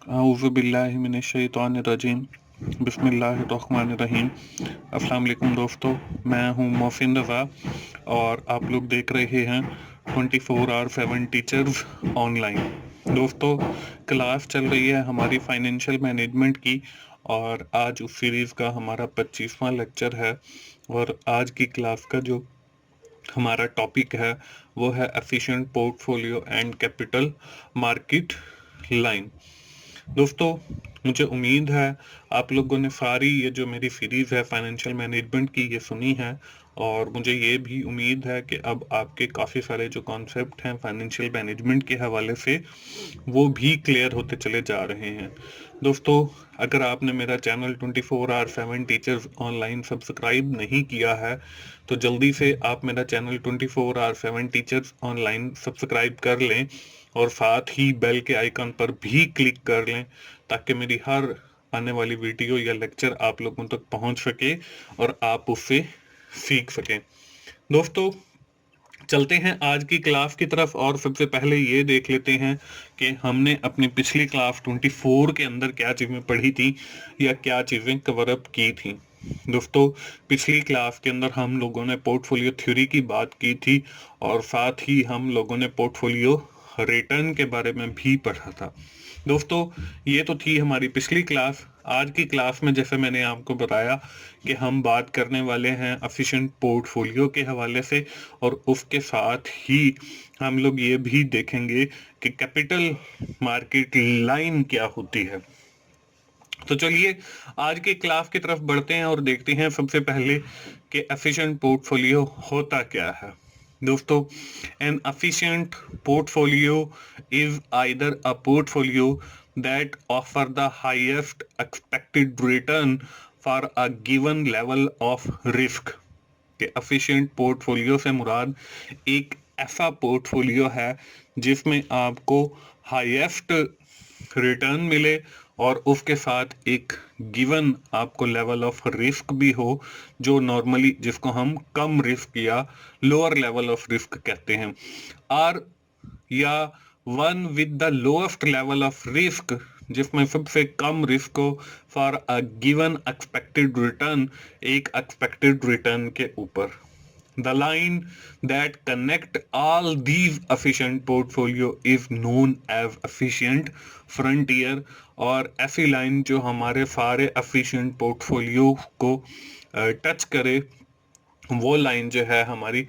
आऊज़ुबिल्लाहि मिनश्शैतानिर्रजीम बिस्मिल्लाहिर्रहमानिर्रहीम। अस्सलाम वालेकुम दोस्तों, मैं हूं मोहसिन रज़ा और आप लोग देख रहे हैं 24/7 टीचर्स ऑनलाइन। दोस्तों, क्लास चल रही है हमारी फाइनेंशियल मैनेजमेंट की और आज उस सीरीज़ का हमारा 25वां लेक्चर है। और आज की क्लास का जो हमारा टॉपिक है वो है efficient portfolio and capital market line. दोस्तों, मुझे उम्मीद है आप लोगों ने सारी ये जो मेरी सीरीज़ है फाइनेंशियल मैनेजमेंट की ये सुनी है और मुझे ये भी उम्मीद है कि अब आपके काफ़ी सारे जो कॉन्सेप्ट हैं फाइनेंशियल मैनेजमेंट के हवाले से वो भी क्लियर होते चले जा रहे हैं। दोस्तों, अगर आपने मेरा चैनल 24/7 टीचर्स ऑनलाइन सब्सक्राइब नहीं किया है तो जल्दी से आप मेरा चैनल 24/7 टीचर्स ऑनलाइन सब्सक्राइब कर लें और साथ ही बेल के आइकन पर भी क्लिक कर लें ताकि मेरी हर आने वाली वीडियो या लेक्चर आप लोगों तक पहुंच सके और आप उससे सीख सकें। दोस्तों, चलते हैं आज की क्लास की तरफ और सबसे पहले ये देख लेते हैं कि हमने अपनी पिछली क्लास 24 के अंदर क्या चीज़ें पढ़ी थी या क्या चीज़ें कवर अप की थी। दोस्तों, पिछली क्लास के अंदर हम लोगों ने पोर्टफोलियो थ्योरी की बात की थी और साथ ही हम लोगों ने पोर्टफोलियो रिटर्न के बारे में भी पढ़ा था। दोस्तों, ये तो थी हमारी पिछली क्लास। आज की क्लास में जैसे मैंने आपको बताया कि हम बात करने वाले हैं एफिशिएंट पोर्टफोलियो के हवाले से और उसके साथ ही हम लोग ये भी देखेंगे कि कैपिटल मार्केट लाइन क्या होती है। तो चलिए आज की क्लास की तरफ बढ़ते हैं और देखते हैं सबसे पहले कि एफिशिएंट पोर्टफोलियो होता क्या है। दोस्तों, N efficient portfolio is either a portfolio that offer the highest expected return for a given level of risk. कि एफिशिएंट पोर्टफोलियो से मुराद एक ऐसा पोर्टफोलियो है जिसमें आपको हाईएस्ट रिटर्न मिले और उसके साथ एक गिवन आपको लेवल ऑफ रिस्क भी हो जो नॉर्मली जिसको हम कम रिस्क या लोअर लेवल ऑफ रिस्क कहते हैं। आर या one with the lowest level of risk जिसमें सबसे कम रिस्क हो for a given expected return एक एक्सपेक्टेड रिटर्न के ऊपर। The line that connect all these efficient portfolio is known as efficient frontier। और ऐसी लाइन जो हमारे सारे efficient portfolio को टच करे वो लाइन जो है हमारी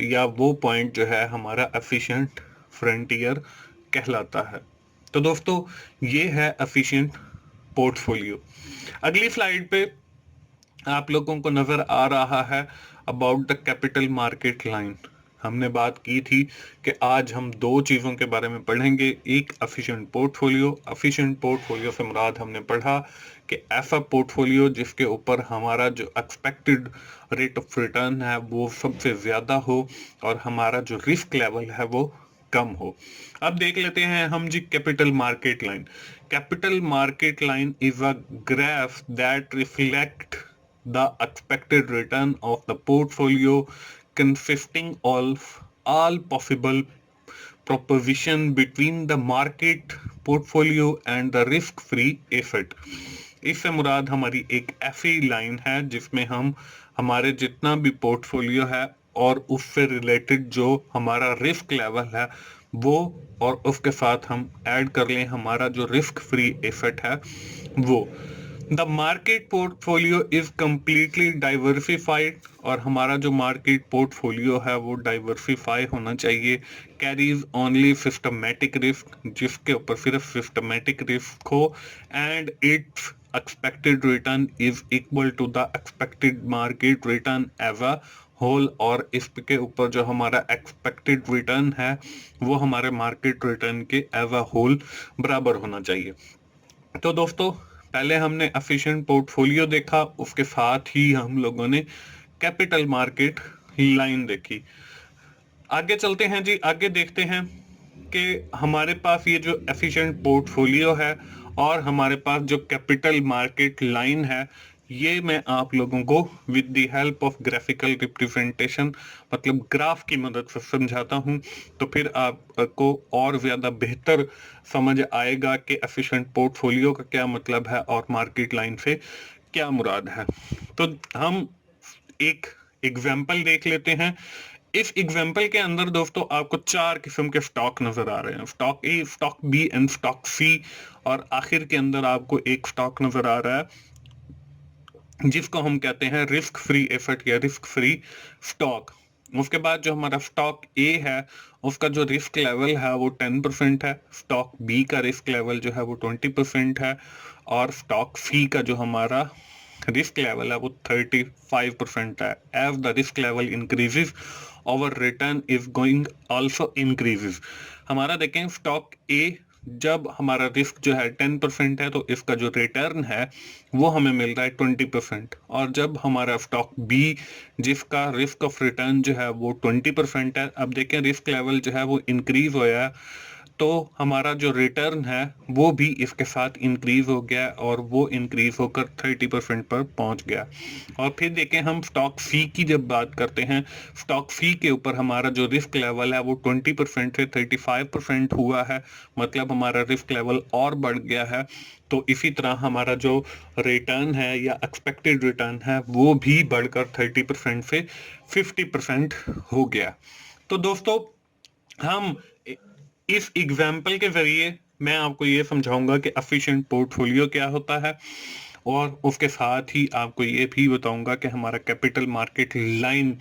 या वो पॉइंट जो है हमारा एफिशिएंट फ्रंटियर कहलाता है। तो दोस्तों, ये है एफिशिएंट पोर्टफोलियो। अगली स्लाइड पे आप लोगों को नजर आ रहा है about the capital market line. हमने बात की थी कि आज हम दो चीज़ों के बारे में पढ़ेंगे, एक एफिशिएंट पोर्टफोलियो। एफिशिएंट पोर्टफोलियो से मुराद हमने पढ़ा कि ऐसा पोर्टफोलियो जिसके ऊपर हमारा जो एक्सपेक्टेड रेट ऑफ रिटर्न है वो सबसे ज़्यादा हो और हमारा जो रिस्क लेवल है वो कम हो। अब देख लेते हैं हम जी capital market line. Capital market line is a graph that reflect the expected return of the portfolio consisting of all possible proposition between the market portfolio and the risk free asset। इससे मुराद हमारी एक ऐसी line है जिसमें हम हमारे जितना भी पोर्टफोलियो है और उससे रिलेटेड जो हमारा रिस्क लेवल है वो और उसके साथ हम ऐड कर लें हमारा जो रिस्क फ्री एसेट है वो। The market portfolio is completely diversified और हमारा जो मार्केट पोर्टफोलियो है वो डाइवर्सिफाई होना चाहिए। कैरीज ओनली सिस्टमेटिक रिस्क जिसके ऊपर सिर्फ सिस्टमेटिक रिस्क हो and its expected return is equal to the expected market return as a whole. और इसके ऊपर जो हमारा एक्सपेक्टेड रिटर्न है वो हमारे मार्केट रिटर्न के एज अ होल बराबर होना चाहिए। तो दोस्तों, पहले हमने एफिशिएंट पोर्टफोलियो देखा, उसके साथ ही हम लोगों ने कैपिटल मार्केट लाइन देखी। आगे चलते हैं जी, आगे देखते हैं कि हमारे पास ये जो एफिशिएंट पोर्टफोलियो है और हमारे पास जो कैपिटल मार्केट लाइन है ये मैं आप लोगों को with the help of graphical representation मतलब ग्राफ की मदद से समझाता हूँ, तो फिर आपको और ज़्यादा बेहतर समझ आएगा कि एफिशिएंट पोर्टफोलियो का क्या मतलब है और मार्केट लाइन से क्या मुराद है। तो हम एक एग्जाम्पल देख लेते हैं। इस एग्जाम्पल के अंदर दोस्तों आपको चार किस्म के स्टॉक नजर आ रहे हैं, stock A, stock B and stock C, और आखिर के अंदर आपको एक स्टॉक नजर आ रहा है जिसको हम कहते हैं रिस्क फ्री एसेट या रिस्क फ्री स्टॉक। उसके बाद जो हमारा स्टॉक ए है उसका जो रिस्क लेवल है वो 10% है, स्टॉक बी का रिस्क लेवल जो है वो 20% है, और स्टॉक सी का जो हमारा रिस्क लेवल है वो 35% है। As the risk level increases our return is going also increases. हमारा देखें स्टॉक ए, जब हमारा रिस्क जो है 10% है तो इसका जो रिटर्न है वो हमें मिल रहा है 20%, और जब हमारा स्टॉक बी जिसका रिस्क ऑफ रिटर्न जो है वो 20% है, अब देखें रिस्क लेवल जो है वो इंक्रीज होया है तो हमारा जो रिटर्न है वो भी इसके साथ इंक्रीज हो गया और वो इंक्रीज होकर 30% पर पहुंच गया। और फिर देखें हम स्टॉक सी की जब बात करते हैं, स्टॉक सी के ऊपर हमारा जो रिस्क लेवल है वो 20% से 35% हुआ है, मतलब हमारा रिस्क लेवल और बढ़ गया है। तो इसी तरह हमारा जो रिटर्न है या एक्सपेक्टेड रिटर्न है वो भी बढ़कर 30% से 50% हो गया। तो दोस्तों हम इस एग्जाम्पल के जरिए मैं आपको ये समझाऊंगा कि एफिशिएंट पोर्टफोलियो क्या होता है, और उसके साथ ही आपको ये भी बताऊंगा कि हमारा कैपिटल मार्केट लाइन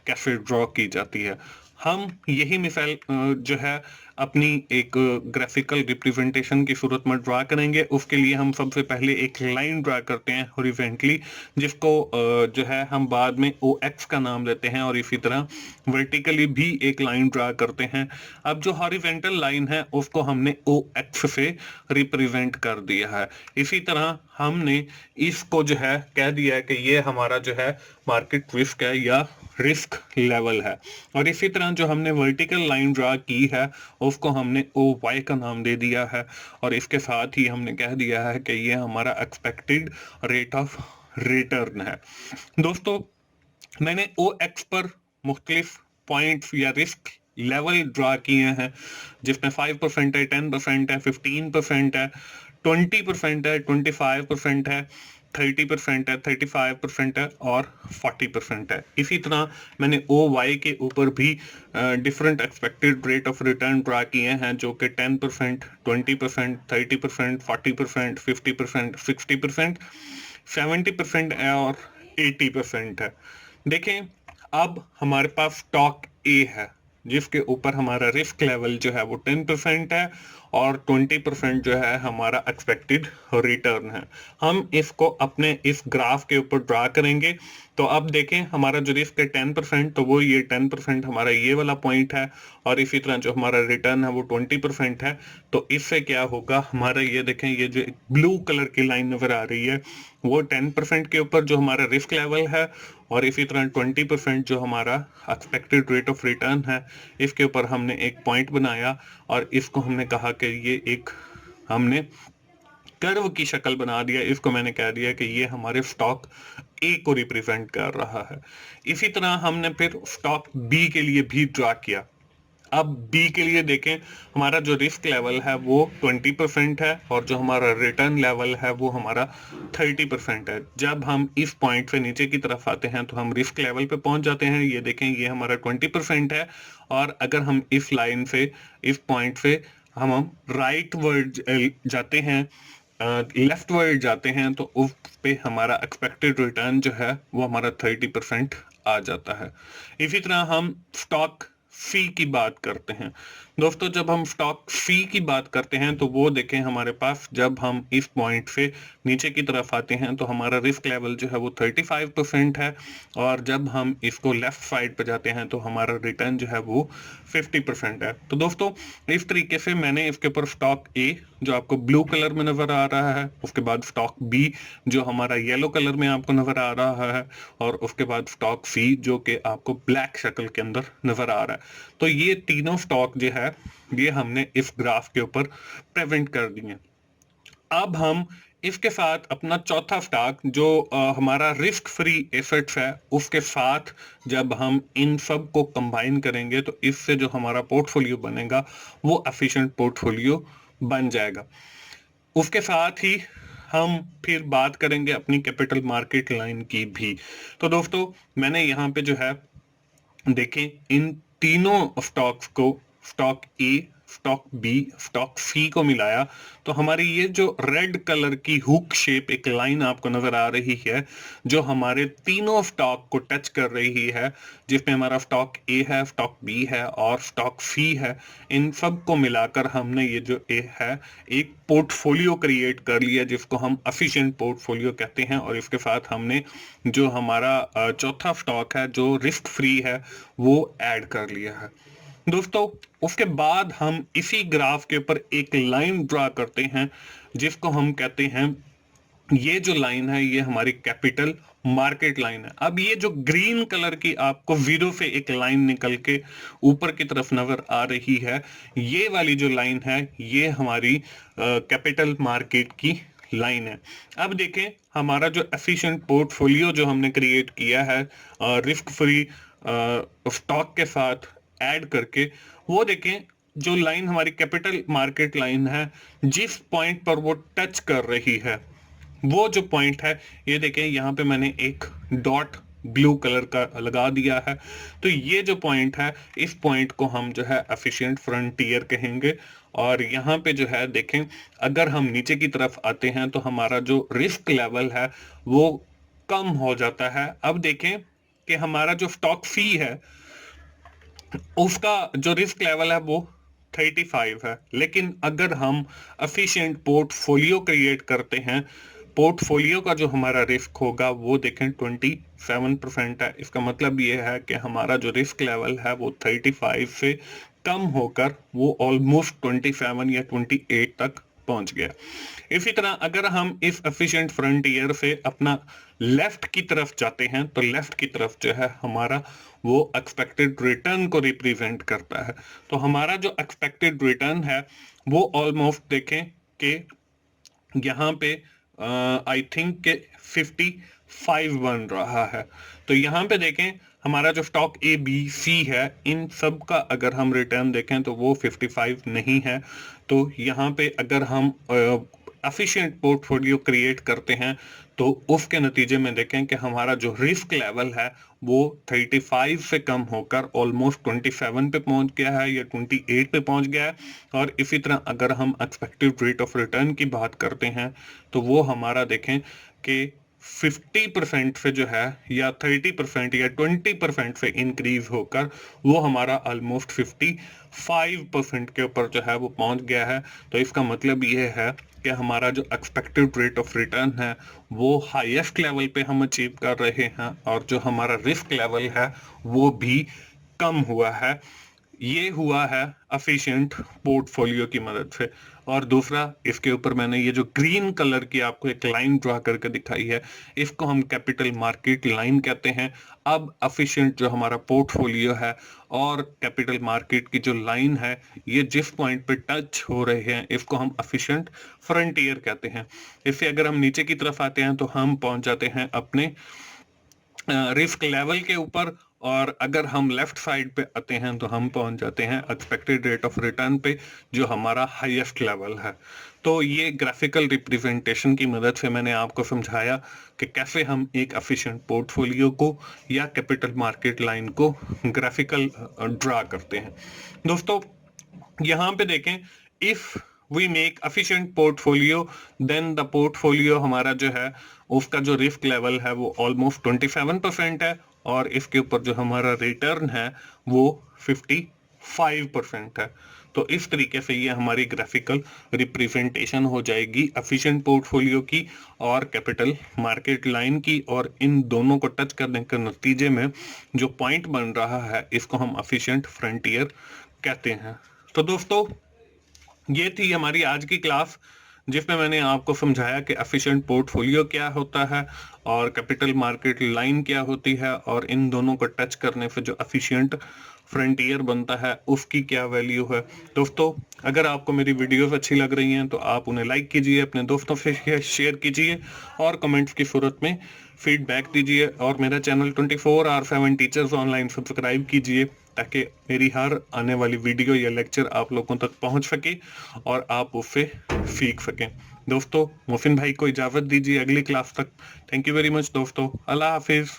कैसे ड्रॉ की जाती है। हम यही मिसाल जो है अपनी एक ग्राफिकल रिप्रेजेंटेशन की सूरत में ड्रा करेंगे। उसके लिए हम सबसे पहले एक लाइन ड्रा करते हैं हॉरिजॉन्टली, जिसको जो है हम बाद में ओ एक्स का नाम देते हैं, और इसी तरह वर्टिकली भी एक लाइन ड्रा करते हैं। अब जो हॉरिजॉन्टल लाइन है उसको हमने ओ एक्स से रिप्रेजेंट कर दिया है। इसी तरह हमने इसको जो है कह दिया है कि ये हमारा जो है मार्केट रिस्क है या रिस्क लेवल है, और इसी तरह जो हमने वर्टिकल लाइन ड्रा की है उसको हमने ओ वाई का नाम दे दिया है, और इसके साथ ही हमने कह दिया है कि ये हमारा एक्सपेक्टेड रेट ऑफ रिटर्न है। दोस्तों मैंने ओ एक्स पर मुख्तलिफ पॉइंट्स या रिस्क लेवल ड्रा किए हैं, जिसमें 5% है, 10% है, 15% है, 20% है, 25% है, 30% है, 35% है और 40% है। इसी तरह मैंने ओ वाई के ऊपर भी different expected rate of return draw किए हैं, जो कि 10%, 20%, 30%, 40%, 50%, 60%, 70% है और 80% है। देखें अब हमारे पास स्टॉक ए है जिसके ऊपर हमारा रिस्क लेवल जो है वो 10% है और 20% जो है हमारा एक्सपेक्टेड रिटर्न है। हम इसको अपने इस ग्राफ के ऊपर ड्रा करेंगे। तो अब देखें हमारा जो रिस्क है 10%, तो वो ये 10% हमारा ये वाला पॉइंट है, और इसी तरह जो हमारा रिटर्न है वो 20% है। तो इससे क्या होगा, हमारा ये देखें ये जो ब्लू कलर की लाइन नजर आ रही है वो 10% के ऊपर जो हमारा रिस्क लेवल है, और इसी तरह 20% जो हमारा एक्सपेक्टेड रेट ऑफ रिटर्न है, इसके ऊपर हमने एक पॉइंट बनाया और इसको हमने कहा कि ये एक हमने कर्व की शक्ल बना दिया। इसको मैंने कह दिया कि ये हमारे स्टॉक ए को रिप्रेजेंट कर रहा है। इसी तरह हमने फिर स्टॉक बी के लिए भी ड्रा किया। अब बी के लिए देखें हमारा जो रिस्क लेवल है वो 20% है और जो हमारा रिटर्न लेवल है वो हमारा 30% है। जब हम इस पॉइंट से नीचे की तरफ आते हैं तो हम रिस्क लेवल पे पहुंच जाते हैं। ये देखें ये हमारा 20% है, और अगर हम इस लाइन से इस पॉइंट से हम राइट वर्ड जाते हैं, लेफ्ट वर्ड जाते हैं, तो उस पे हमारा एक्सपेक्टेड रिटर्न जो है वो हमारा 30% आ जाता है। इसी तरह हम स्टॉक सी की बात करते हैं। दोस्तों जब हम स्टॉक सी की बात करते हैं तो वो देखें हमारे पास जब हम इस पॉइंट से नीचे की तरफ आते हैं तो हमारा रिस्क लेवल जो है वो 35% है, और जब हम इसको लेफ्ट साइड पे जाते हैं तो हमारा रिटर्न जो है वो 50% है। तो दोस्तों इस तरीके से मैंने इसके ऊपर स्टॉक ए जो आपको ब्लू कलर में नजर आ रहा है, उसके बाद स्टॉक बी जो हमारा येलो कलर में आपको नजर आ रहा है, और उसके बाद स्टॉक सी जो कि आपको ब्लैक शक्ल के अंदर नजर आ रहा है। तो ये तीनों स्टॉक जो है ये हमने इस ग्राफ के ऊपर प्रेजेंट कर दिए। अब हम इसके साथ अपना चौथा स्टॉक जो हमारा रिस्क फ्री एसेट्स है, उसके साथ जब हम इन सब को कंबाइन करेंगे तो इससे जो हमारा पोर्टफोलियो बनेगा वो एफिशिएंट पोर्टफोलियो बन जाएगा। उसके साथ ही हम फिर बात करेंगे अपनी कैपिटल मार्केट लाइन की भी। तो दोस्तों मैंने यहाँ पे जो है देखें इन तीनों स्टॉक्स को, stock A, stock B, stock C को मिलाया तो हमारी ये जो रेड कलर की हुक शेप एक लाइन आपको नजर आ रही है जो हमारे तीनों स्टॉक को टच कर रही है, जिसमें हमारा स्टॉक ए है, स्टॉक बी है और स्टॉक सी है। इन सब को मिलाकर हमने ये जो ए है एक पोर्टफोलियो क्रिएट कर लिया जिसको हम एफिशिएंट पोर्टफोलियो कहते हैं। और इसके साथ हमने जो हमारा चौथा स्टॉक है जो रिस्क फ्री है वो ऐड कर लिया है। दोस्तों उसके बाद हम इसी ग्राफ के ऊपर एक लाइन ड्रा करते हैं जिसको हम कहते हैं, ये जो लाइन है ये हमारी कैपिटल मार्केट लाइन है। अब ये जो ग्रीन कलर की आपको जीरो से एक लाइन निकल के ऊपर की तरफ नजर आ रही है, ये वाली जो लाइन है ये हमारी कैपिटल मार्केट की लाइन है। अब देखें हमारा जो एफिशिएंट पोर्टफोलियो जो हमने क्रिएट किया है रिस्क फ्री स्टॉक के साथ ऐड करके, वो देखें जो लाइन हमारी कैपिटल मार्केट लाइन है जिस पॉइंट पर वो टच कर रही है, वो जो पॉइंट है ये देखें यहाँ पे मैंने एक डॉट ब्लू कलर का लगा दिया है। तो ये जो पॉइंट है इस पॉइंट को हम जो है एफिशिएंट फ्रंटियर कहेंगे। और यहाँ पे जो है देखें अगर हम नीचे की तरफ आते हैं तो हमारा जो रिस्क लेवल है वो कम हो जाता है। अब देखें कि हमारा जो स्टॉक फी है उसका जो रिस्क लेवल है वो 35 है, लेकिन अगर हम एफिशिएंट पोर्टफोलियो क्रिएट करते हैं, पोर्टफोलियो का जो हमारा रिस्क होगा वो देखें 27% है। इसका मतलब ये है कि हमारा जो रिस्क लेवल है वो 35 से कम होकर वो ऑलमोस्ट 27 या 28 तक पहुंच गया। इसी तरह अगर हम इस एफिशिएंट फ्रंटियर से अपना लेफ्ट की तरफ जाते हैं तो लेफ्ट की तरफ जो है हमारा वो एक्सपेक्टेड रिटर्न को रिप्रेजेंट करता है। तो हमारा जो एक्सपेक्टेड रिटर्न है वो ऑलमोस्ट देखें कि यहाँ पे आई थिंक के 55 बन रहा है। तो यहाँ पे देखें हमारा जो स्टॉक ए बी सी है इन सब का अगर हम रिटर्न देखें तो वो 55 नहीं है। तो यहाँ पे अगर हम एफिशिएंट पोर्टफोलियो क्रिएट करते हैं तो उसके नतीजे में देखें कि हमारा जो रिस्क लेवल है वो 35 से कम होकर ऑलमोस्ट 27 पे पहुंच गया है या 28 पे पहुंच गया है। और इसी तरह अगर हम एक्सपेक्टेड रेट ऑफ रिटर्न की बात करते हैं तो वो हमारा देखें कि 50% से जो है या 30% या 20% से इंक्रीज होकर वो हमारा ऑलमोस्ट 55% के ऊपर जो है वो पहुंच गया है। तो इसका मतलब ये है कि हमारा जो एक्सपेक्टेड रेट ऑफ रिटर्न है वो हाईएस्ट लेवल पे हम अचीव कर रहे हैं और जो हमारा रिस्क लेवल है वो भी कम हुआ है। ये हुआ है एफिशिएंट पोर्टफोलियो की मदद से। और दूसरा इसके ऊपर मैंने ये जो ग्रीन कलर की आपको एक लाइन ड्रा करके दिखाई है इसको हम कैपिटल मार्केट लाइन कहते हैं। अब एफिशिएंट जो हमारा पोर्टफोलियो है और कैपिटल मार्केट की जो लाइन है ये जिस पॉइंट पे टच हो रहे हैं इसको हम एफिशिएंट फ्रंटियर कहते हैं। इससे अगर हम नीचे की तरफ आते हैं तो हम पहुंच जाते हैं अपने रिस्क लेवल के ऊपर। और अगर हम लेफ्ट साइड पे आते हैं तो हम पहुंच जाते हैं एक्सपेक्टेड रेट ऑफ रिटर्न पे जो हमारा हाईएस्ट लेवल है। तो ये ग्राफिकल रिप्रेजेंटेशन की मदद से मैंने आपको समझाया कि कैसे हम एक एफिशिएंट पोर्टफोलियो को या कैपिटल मार्केट लाइन को ग्राफिकल ड्रा करते हैं। दोस्तों यहाँ पे देखें if we make efficient portfolio then the portfolio हमारा जो है उसका जो रिस्क लेवल है वो ऑलमोस्ट 27% है और इसके ऊपर जो हमारा रिटर्न है वो 55% है। तो इस तरीके से ये हमारी ग्राफिकल रिप्रेजेंटेशन हो जाएगी एफिशिएंट पोर्टफोलियो की और कैपिटल मार्केट लाइन की। और इन दोनों को टच करने के नतीजे में जो पॉइंट बन रहा है इसको हम एफिशिएंट फ्रंटियर कहते हैं। तो दोस्तों ये थी हमारी आज की क्लास जिसमें मैंने आपको समझाया कि एफिशिएंट पोर्टफोलियो क्या होता है और कैपिटल मार्केट लाइन क्या होती है और इन दोनों को टच करने से जो एफिशिएंट फ्रंटियर बनता है उसकी क्या वैल्यू है। दोस्तों अगर आपको मेरी वीडियोस अच्छी लग रही हैं तो आप उन्हें लाइक कीजिए, अपने दोस्तों से शेयर कीजिए और कमेंट्स की सूरत में फीडबैक दीजिए और मेरा चैनल 24/7 टीचर्स ऑनलाइन सब्सक्राइब कीजिए ताकि मेरी हर आने वाली वीडियो या लेक्चर आप लोगों तक पहुंच सके और आप उससे सीख सकें। दोस्तों मोहसिन भाई को इजाज़त दीजिए अगली क्लास तक। थैंक यू वेरी मच दोस्तों, अल्लाह हाफिज़।